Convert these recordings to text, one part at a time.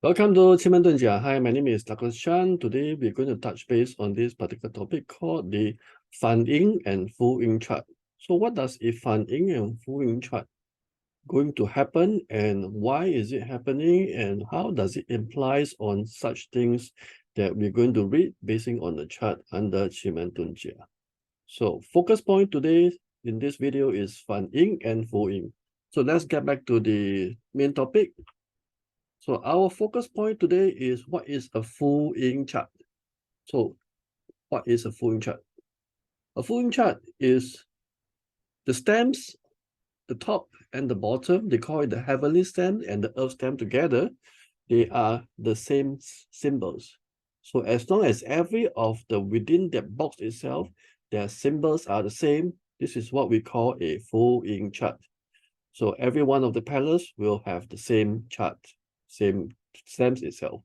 Welcome to Qimen Dunjia. Hi, my name is Dougles Chan. Today, we're going to touch base on this particular topic called the Fanyin and Fuyin chart. So what does a Fanyin and Fuyin chart going to happen, and why is it happening, and how does it implies on such things that we're going to read basing on the chart under Qimen Dunjia. So focus point today in this video is Fanyin and Fuyin. So let's get back to the main topic. So our focus point today is what is a Fuyin chart. So what is a Fuyin chart? A Fuyin chart is the stems, the top and the bottom. They call it the heavenly stem and the earth stem together. They are the same symbols. So as long as every of the within that box itself, their symbols are the same, this is what we call a Fuyin chart. So every one of the pillars will have the same chart, same stems itself.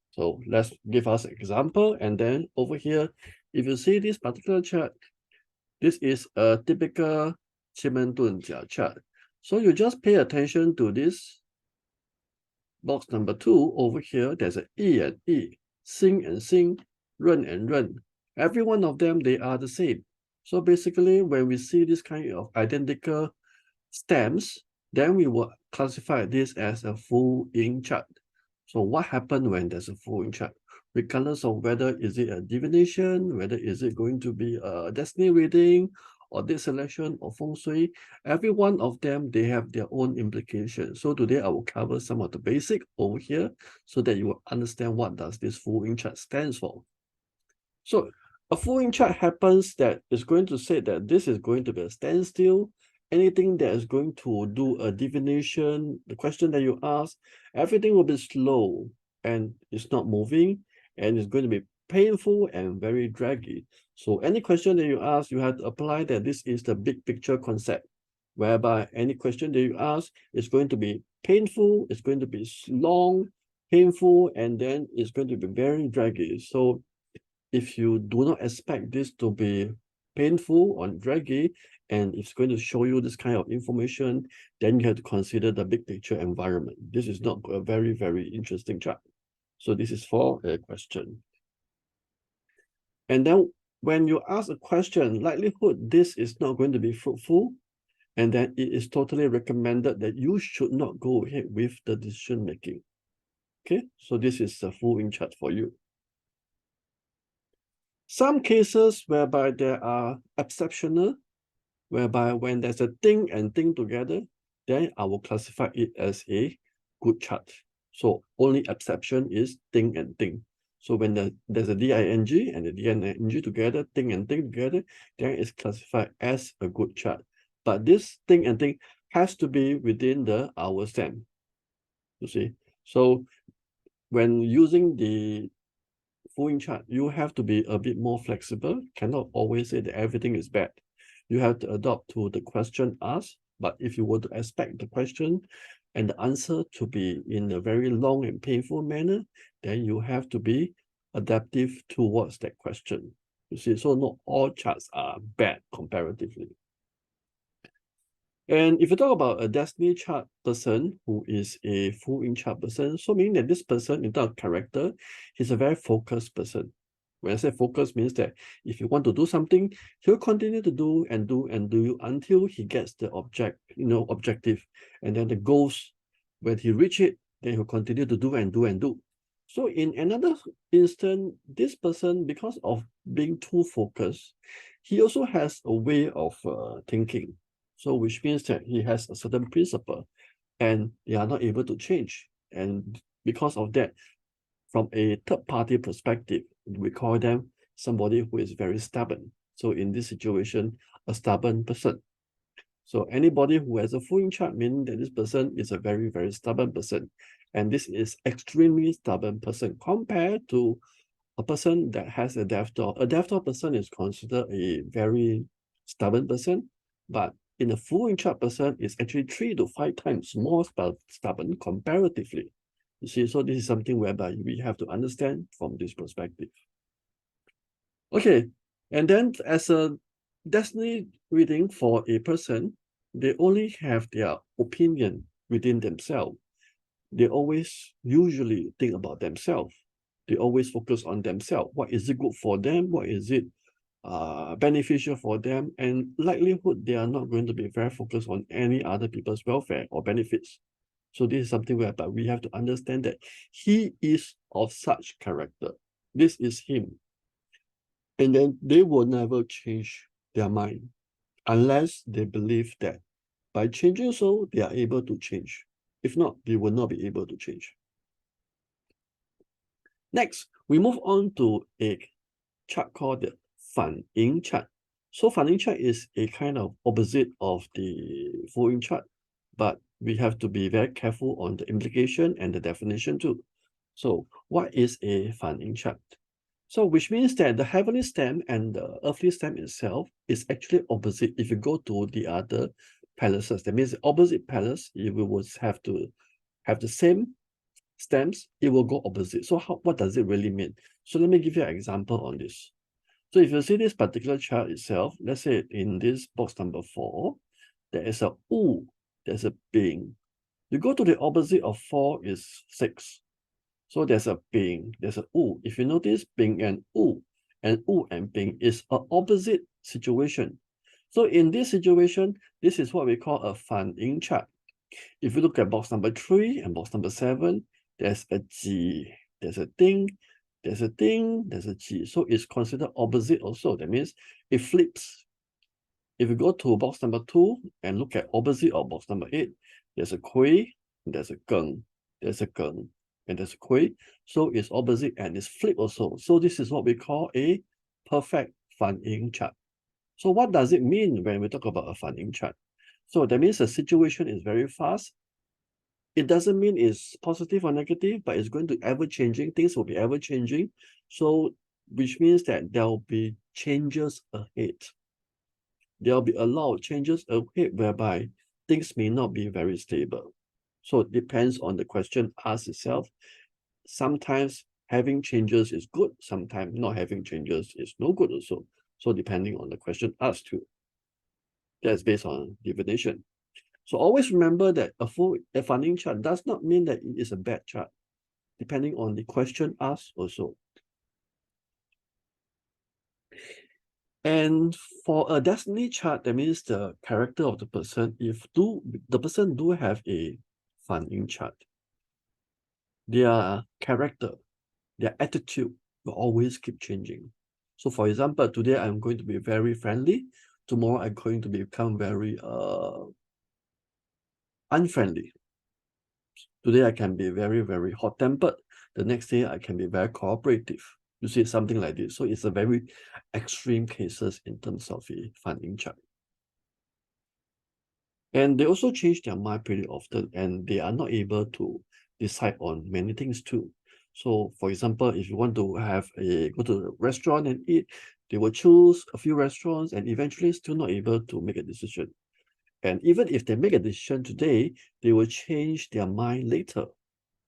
So let's give us an example. And then over here, if you see this particular chart, this is a typical Qimen Dunjia chart. So you just pay attention to this box number 2 over here. There's a Yi and Yi, Xin and Xin, Ren and Ren. Every one of them, they are the same. So basically, when we see this kind of identical stems, then we will classify this as a Fuyin chart. So what happened when there's a Fuyin chart? Regardless of whether is it a divination, whether is it going to be a destiny reading, or this selection, or fengshui, every one of them, they have their own implications. So today I will cover some of the basic over here so that you will understand what does this Fuyin chart stands for. So a Fuyin chart happens that is going to say that this is going to be a standstill. Anything that is going to do a divination, the question that you ask, everything will be slow and it's not moving, and it's going to be painful and very draggy. So any question that you ask, you have to apply that this is the big picture concept, whereby any question that you ask is going to be painful, it's going to be long, painful, and then it's going to be very draggy. So if you do not expect this to be painful or draggy, and it's going to show you this kind of information, then you have to consider the big picture environment. This is not a very, very interesting chart. So this is for a question. And then when you ask a question, likelihood this is not going to be fruitful, and then it is totally recommended that you should not go ahead with the decision making. Okay, so this is a Fuyin chart for you. Some cases whereby there are exceptional, whereby when there's a thing and thing together, then I will classify it as a good chart. So only exception is thing and thing. So when there's a DING and the DING together, thing and thing together, then it's classified as a good chart. But this thing and thing has to be within the hour stem. You see? So when using the Fuyin chart, you have to be a bit more flexible. Cannot always say that everything is bad. You have to adopt to the question asked. But if you were to expect the question and the answer to be in a very long and painful manner, then you have to be adaptive towards that question. You see, so not all charts are bad comparatively. And if you talk about a destiny chart person who is a Fuyin chart person, so meaning that this person, in terms of character, he's a very focused person. When I say focus, means that if you want to do something, he'll continue to do and do and do until he gets the objective. And then the goals, when he reach it, then he'll continue to do and do and do. So in another instance, this person, because of being too focused, he also has a way of thinking. So which means that he has a certain principle and they are not able to change. And because of that, from a third-party perspective, we call them somebody who is very stubborn. So in this situation, a stubborn person. So anybody who has a Fuyin chart, meaning that this person is a very, very stubborn person. And this is extremely stubborn person compared to a person that has a death door. A death door person is considered a very stubborn person, but in a Fuyin chart person is actually 3 to 5 times more stubborn comparatively. You see, so this is something whereby we have to understand from this perspective. Okay, and then as a destiny reading for a person, they only have their opinion within themselves. they always usually think about themselves. They always focus on themselves. What is it good for them? What is it beneficial for them? And likelihood, they are not going to be very focused on any other people's welfare or benefits. So this is something whereby we have to understand that he is of such character. This is him. And then they will never change their mind unless they believe that by changing so, they are able to change. If not, they will not be able to change. Next, we move on to a chart called the Fanyin chart. So Fanyin chart is a kind of opposite of the Fuyin chart, but we have to be very careful on the implication and the definition too. So what is a Fanyin chart? So which means that the heavenly stem and the earthly stem itself is actually opposite. If you go to the other palaces, that means the opposite palace, if we would have to have the same stems, it will go opposite. So what does it really mean? So let me give you an example on this. So if you see this particular chart itself, let's say in this box number 4, there is a U, there's a Bing. You go to the opposite of 4 is 6. So there's a Bing, there's a U. If you notice, Bing and U and Bing is an opposite situation. So in this situation, this is what we call a Fanyin chart. If you look at box number 3 and box number 7, there's a Ji, there's a Ding, there's a Ding, there's a Ji. So it's considered opposite also. That means it flips. If you go to box number 2 and look at opposite of box number 8, there's a Kui, there's a Geng, there's a Geng, and there's a Kui. So it's opposite and it's flip also. So this is what we call a perfect Fanyin chart. So what does it mean when we talk about a Fanyin chart? So that means the situation is very fast. It doesn't mean it's positive or negative, but it's going to ever changing. Things will be ever changing. So which means that there will be changes ahead. There will be a lot of changes ahead whereby things may not be very stable. So it depends on the question asked itself. Sometimes having changes is good. Sometimes not having changes is no good also. So depending on the question asked too. That's based on divination. So always remember that a Fanyin chart does not mean that it is a bad chart, depending on the question asked also. And for a destiny chart, that means the character of the person, if the person do have a Fanyin chart, their character, their attitude will always keep changing. So for example, today I'm going to be very friendly. Tomorrow I'm going to become very unfriendly. Today I can be very, very hot-tempered. The next day I can be very cooperative. You see something like this. So it's a very extreme cases in terms of a Fanyin chart. And they also change their mind pretty often, and they are not able to decide on many things too. So for example, if you want to go to a restaurant and eat, they will choose a few restaurants and eventually still not able to make a decision. And even if they make a decision today, they will change their mind later.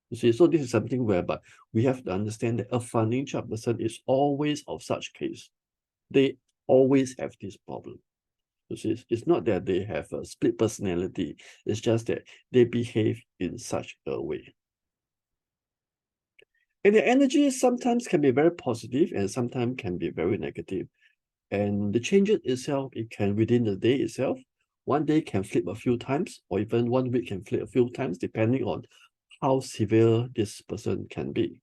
You see, so this is something whereby we have to understand that a Fanyin chart person is always of such case. They always have this problem. You see, it's not that they have a split personality. It's just that they behave in such a way. And the energy sometimes can be very positive and sometimes can be very negative. And the changes itself, it can within the day itself. One day can flip a few times, or even 1 week can flip a few times, depending on how severe this person can be.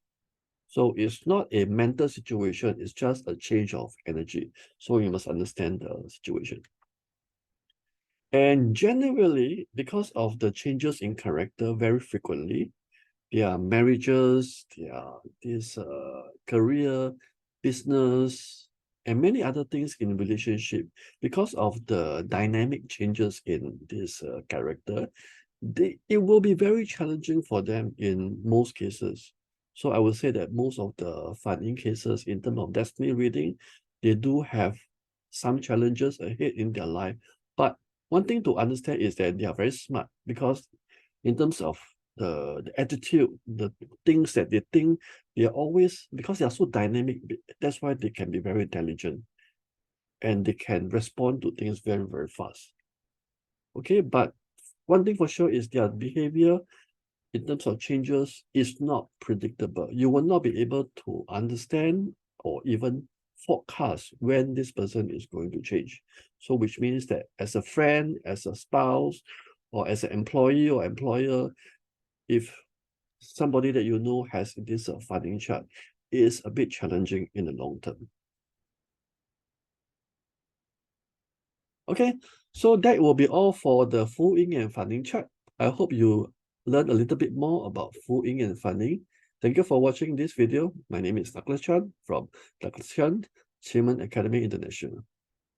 So it's not a mental situation, it's just a change of energy. So you must understand the situation. And generally, because of the changes in character very frequently, their marriages, this career, business, and many other things in relationship, because of the dynamic changes in this character, it will be very challenging for them in most cases. So I would say that most of the Fanyin cases in terms of destiny reading, they do have some challenges ahead in their life. But one thing to understand is that they are very smart, because in terms of the attitude, the things that they think, they are always, because they are so dynamic, that's why they can be very intelligent and they can respond to things very, very fast. Okay, but one thing for sure is their behavior in terms of changes is not predictable. You will not be able to understand or even forecast when this person is going to change. So which means that as a friend, as a spouse, or as an employee or employer, if somebody that you know has this funding chart, it is a bit challenging in the long term. Okay, so that will be all for the Fuyin and Fanyin chart. I hope you learn a little bit more about Fuyin and Fanyin. Thank you for watching this video. My name is Dougles Chan from Dougles Chan Qimen Academy International.